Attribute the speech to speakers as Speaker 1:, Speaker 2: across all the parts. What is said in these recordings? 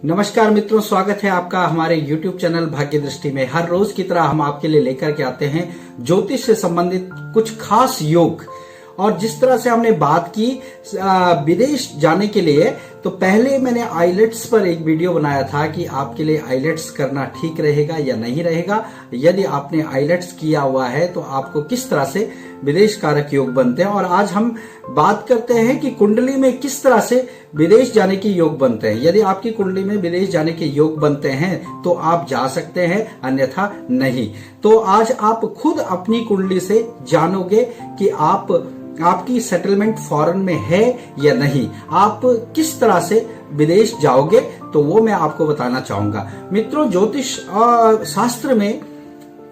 Speaker 1: नमस्कार मित्रों, स्वागत है आपका हमारे YouTube चैनल भाग्य दृष्टि में। हर रोज की तरह हम आपके लिए लेकर के आते हैं ज्योतिष से संबंधित कुछ खास योग। और जिस तरह से हमने बात की विदेश जाने के लिए, तो पहले मैंने आइलेट्स पर एक वीडियो बनाया था कि आपके लिए आइलेट्स करना ठीक रहेगा या नहीं रहेगा। यदि आपने आइलेट्स किया हुआ है तो आपको किस तरह से विदेश कारक योग बनते हैं। और आज हम बात करते हैं कि कुंडली में किस तरह से विदेश जाने के योग बनते हैं। यदि आपकी कुंडली में विदेश जाने के योग बनते हैं तो आप जा सकते हैं, अन्यथा नहीं। तो आज आप खुद अपनी कुंडली से जानोगे कि आपकी सेटलमेंट फॉरेन में है या नहीं, आप किस तरह से विदेश जाओगे, तो वो मैं आपको बताना चाहूंगा। मित्रों, ज्योतिष शास्त्र में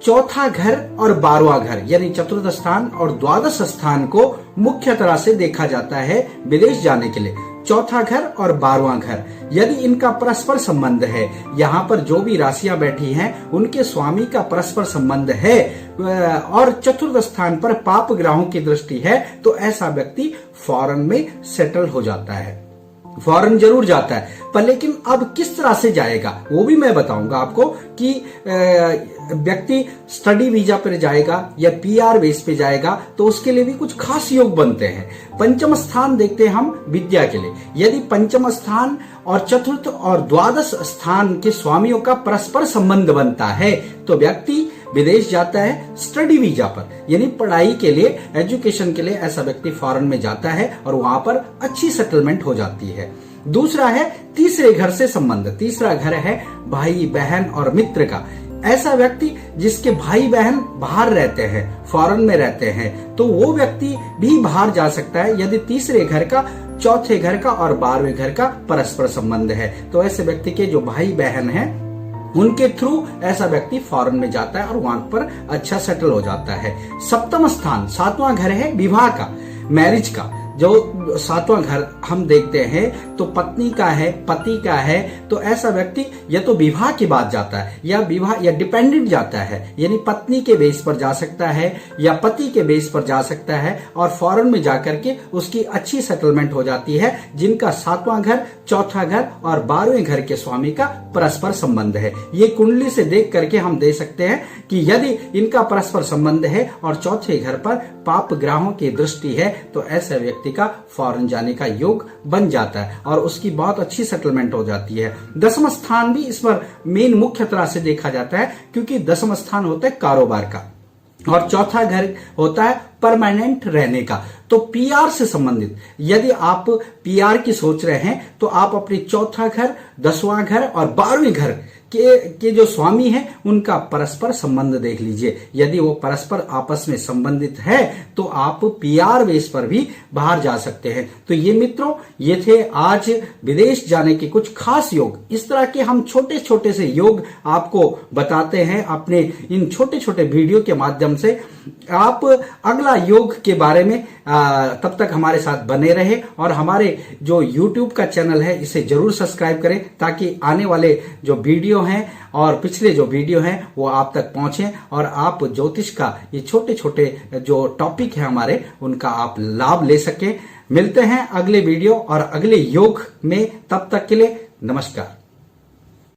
Speaker 1: चौथा घर और 12वां घर यानी चतुर्थ स्थान और द्वादश स्थान को मुख्य तरह से देखा जाता है विदेश जाने के लिए। चौथा घर और 12वां घर, यदि इनका परस्पर संबंध है, यहाँ पर जो भी राशियां बैठी हैं उनके स्वामी का परस्पर संबंध है और चतुर्थ स्थान पर पाप ग्रहों की दृष्टि है, तो ऐसा व्यक्ति फॉरेन में सेटल हो जाता है, फॉरेन जरूर जाता है। पर लेकिन अब किस तरह से जाएगा वो भी मैं बताऊंगा आपको कि व्यक्ति स्टडी वीजा पर जाएगा या पीआर बेस पे जाएगा, तो उसके लिए भी कुछ खास योग बनते हैं। पंचम स्थान देखते हैं हम विद्या के लिए। यदि पंचम स्थान और चतुर्थ और द्वादश स्थान के स्वामियों का परस्पर संबंध बनता है तो व्यक्ति विदेश जाता है स्टडी वीजा पर, यानी पढ़ाई के लिए, एजुकेशन के लिए ऐसा व्यक्ति फॉरेन में जाता है और वहां पर अच्छी सेटलमेंट हो जाती है। दूसरा है तीसरे घर से संबंध। तीसरा घर है भाई बहन और मित्र का। ऐसा व्यक्ति जिसके भाई बहन बाहर रहते हैं, फॉरेन में रहते हैं, तो वो व्यक्ति भी बाहर जा सकता है यदि तीसरे घर का, चौथे घर का और 12वें घर का परस्पर संबंध है। तो ऐसे व्यक्ति के जो भाई बहन हैं उनके थ्रू ऐसा व्यक्ति फॉरेन में जाता है और वहां पर अच्छा सेटल हो जाता है। सप्तम स्थान, 7वां घर है विवाह का, मैरिज का। जो 7वां घर हम देखते हैं तो पत्नी का है, पति का है, तो ऐसा व्यक्ति या तो विवाह के बाद जाता है या विवाह या डिपेंडेंट जाता है, यानी पत्नी के बेस पर जा सकता है या पति के बेस पर जा सकता है और फॉरेन में जाकर के उसकी अच्छी सेटलमेंट हो जाती है, जिनका 7वां घर, चौथा घर और 12वें घर के स्वामी का परस्पर संबंध है। ये कुंडली से देख करके हम दे सकते हैं कि यदि इनका परस्पर संबंध है और चौथे घर पर पाप ग्रहों की दृष्टि है तो ऐसे व्यक्ति का फॉरेन जाने का योग बन जाता है और उसकी बहुत अच्छी सेटलमेंट हो जाती है। 10वां स्थान भी इस पर मेन मुख्य तरह से देखा जाता है, क्योंकि 10वां स्थान होता है कारोबार का और चौथा घर होता है परमानेंट रहने का। तो पीआर से संबंधित, यदि आप पीआर की सोच रहे हैं तो आप अपने चौथा घर, 10वां घर और 12वें घर के जो स्वामी हैं उनका परस्पर संबंध देख लीजिए। यदि वो परस्पर आपस में संबंधित है तो आप पीआर बेस पर भी बाहर जा सकते हैं। तो ये मित्रों, ये थे आज विदेश जाने के कुछ खास योग। इस तरह के हम छोटे छोटे से योग आपको बताते हैं अपने इन छोटे छोटे वीडियो के माध्यम से। आप अगला योग के बारे में तब तक हमारे साथ बने रहे और हमारे जो YouTube का चैनल है इसे जरूर सब्सक्राइब करें, ताकि आने वाले जो वीडियो हैं और पिछले जो वीडियो हैं वो आप तक पहुंचे और आप ज्योतिष का ये छोटे छोटे जो टॉपिक है हमारे, उनका आप लाभ ले सकें। मिलते हैं अगले वीडियो और अगले योग में, तब तक के लिए नमस्कार।